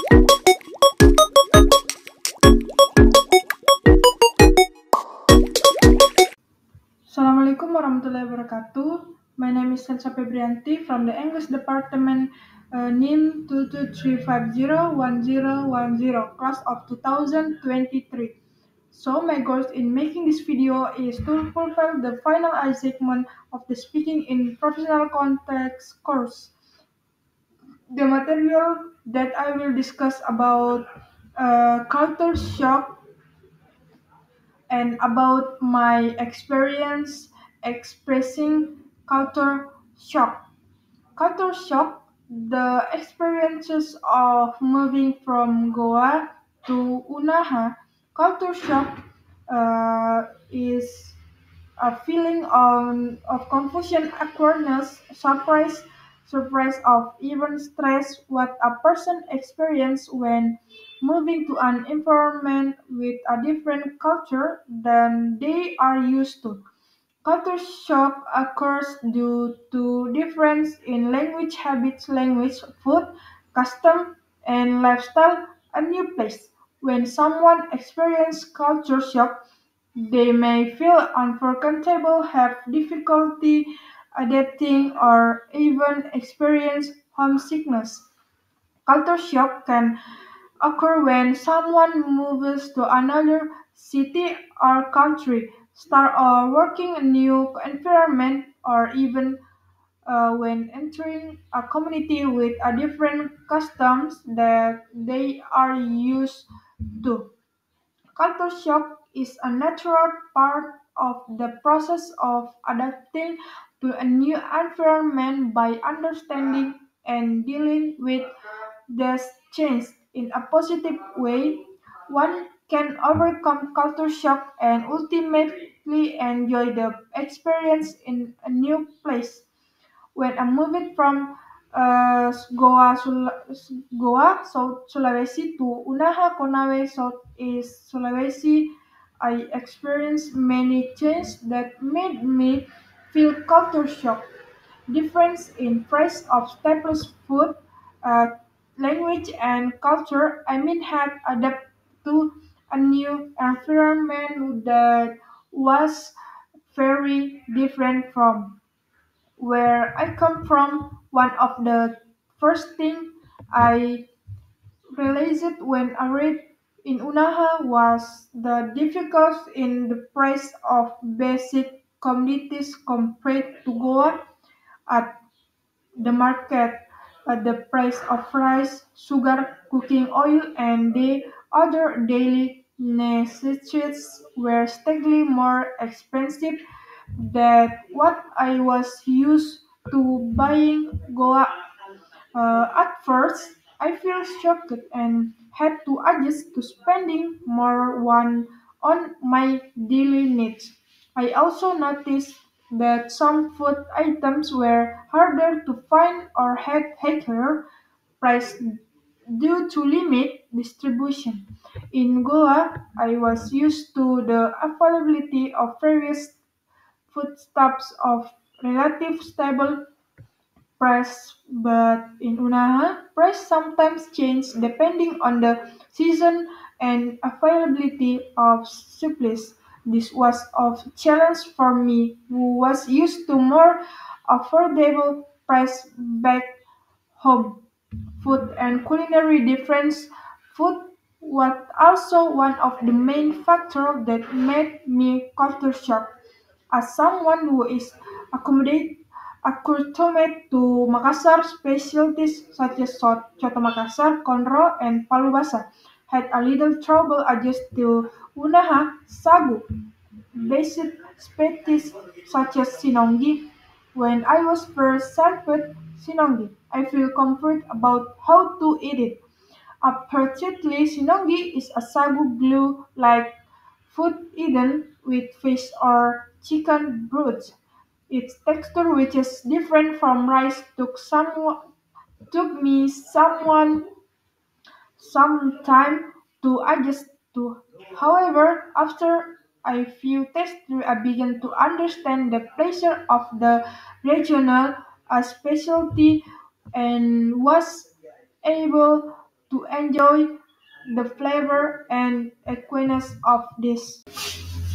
Assalamualaikum warahmatullahi wabarakatuh. My name is Sansa Febrianti from the English Department, NIM 223501010, class of 2023. So my goal in making this video is to fulfill the final assignment of the Speaking in Professional Context course. The material that I will discuss about culture shock and about my experience expressing culture shock. Culture shock, the experiences of moving from Goa to Unaha. Culture shock is a feeling of confusion, awkwardness, surprise of even stress what a person experiences when moving to an environment with a different culture than they are used to. Culture shock occurs due to difference in language habits, language, food, custom, and lifestyle a new place. When someone experiences culture shock, they may feel uncomfortable, have difficulty adapting, or even experience homesickness. Culture shock can occur when someone moves to another city or country, start working in a new environment, or even when entering a community with a different customs that they are used to. Culture shock is a natural part of the process of adapting to a new environment by understanding and dealing with this change in a positive way. One can overcome culture shock and ultimately enjoy the experience in a new place. When I moved from Goa, South Sulawesi to Unaha, Konawe, Southeast Sulawesi, I experienced many changes that made me feel culture shock. Difference in price of staples food, uh, language, and culture. I mean, had adapt to a new environment that was very different from where I come from. One of the first thing I realized when I read in Unaha was the difference in the price of basic commodities compared to Goa. At the market, the price of rice, sugar, cooking oil, and the other daily necessities were steadily more expensive than what I was used to buying Goa. At first, I felt shocked and had to adjust to spending more on my daily needs. I also noticed that some food items were harder to find or had higher price due to limit distribution. In Goa, I was used to the availability of various foodstuffs of relative stable price, but in Unaha, price sometimes change depending on the season and availability of supplies. This was of challenge for me, who was used to more affordable price back home. Food and culinary difference. Food was also one of the main factors that made me culture shock. As someone who is accustomed to Makassar specialties such as Soto Makassar, Konro, and Palu Basah, had a little trouble adjusting to Unaha Sagu basic species such as Sinonggi. When I was first served Sinonggi, I feel comfort about how to eat it. Apparently, Sinonggi is a sagu glue-like food eaten with fish or chicken broth. Its texture, which is different from rice, took me some time to adjust to. However, after a few tests, I began to understand the pleasure of the regional specialty and was able to enjoy the flavor and awareness of this.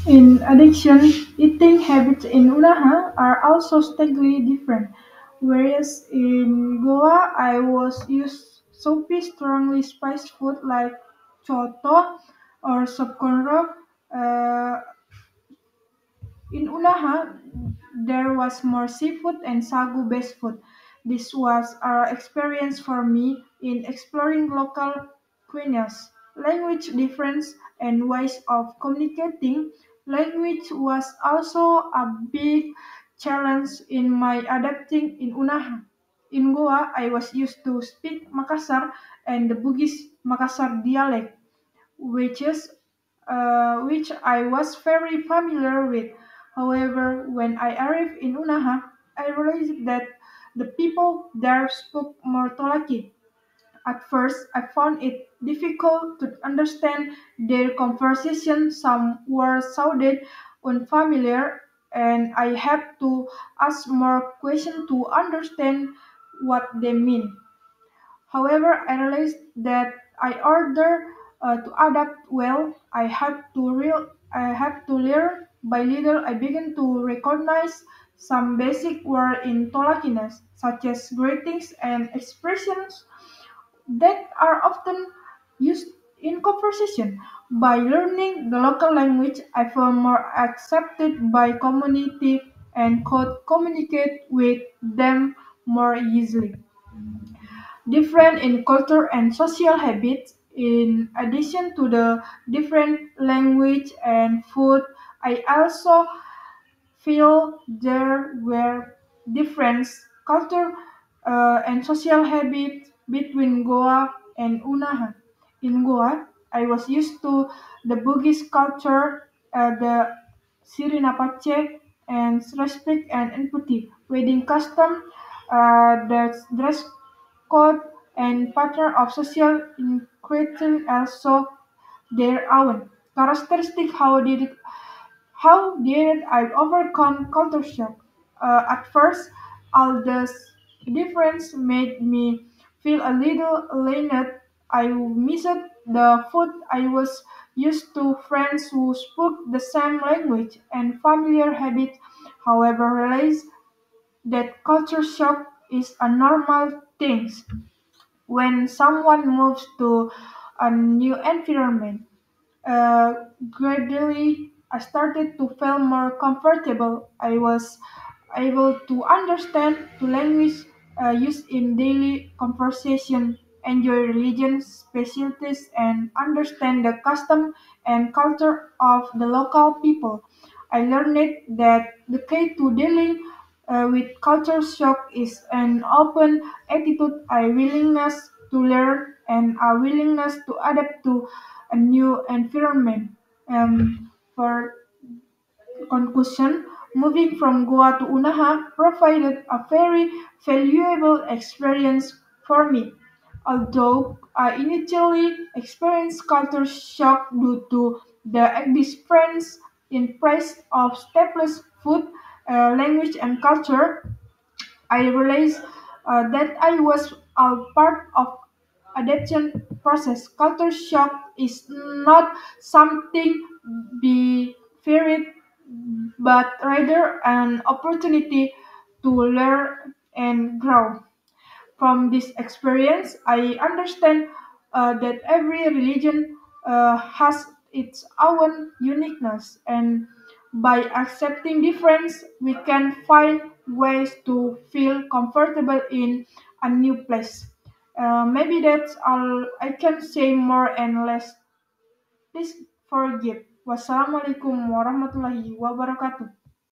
In addition, eating habits in Unaha are also strictly different. Whereas in Goa, I was used soapy, strongly spiced food like choto or sop conro. Uh, in Unaha, there was more seafood and sagu-based food. This was our experience for me in exploring local cuisines, language difference, and ways of communicating. Language was also a big challenge in my adapting in Unaha. In Goa, I was used to speak Makassar and the Bugis Makassar dialect, which I was very familiar with. However, when I arrived in Unaha, I realized that the people there spoke more Tolaki. At first, I found it difficult to understand their conversation. Some words sounded unfamiliar, and I had to ask more questions to understand what they mean. However, I realized that I order to adapt well. I had to learn by little. I began to recognize some basic words in Tolakines, such as greetings and expressions that are often used in conversation. By learning the local language, I feel more accepted by community and could communicate with them more easily. Different in culture and social habits. In addition to the different language and food, I also feel there were different culture and social habits between Goa and Unaha. In Goa, I was used to the Bugis culture, the Sirinapache, and respect and empathy. Wedding custom, the dress code, and pattern of social interaction also their own characteristic. How did I overcome culture shock? At first, all this difference made me feel a little alienated. I missed the food I was used to, friends who spoke the same language, and familiar habits. However, realized that culture shock is a normal thing when someone moves to a new environment. Gradually, I started to feel more comfortable. I was able to understand the language used in daily conversation, enjoy religion specialties, and understand the custom and culture of the local people. I learned that the key to dealing with culture shock is an open attitude, a willingness to learn, and a willingness to adapt to a new environment. For conclusion, moving from Goa to Unaha provided a very valuable experience for me. Although I initially experienced culture shock due to the difference in price of staples food, language, and culture, I realized that I was a part of adaptation process. Culture shock is not something be feared, but rather an opportunity to learn and grow. From this experience, I understand that every religion has its own uniqueness, and by accepting difference, we can find ways to feel comfortable in a new place. Maybe that's all I can say more and less. Please forgive. Wassalamualaikum warahmatullahi wabarakatuh.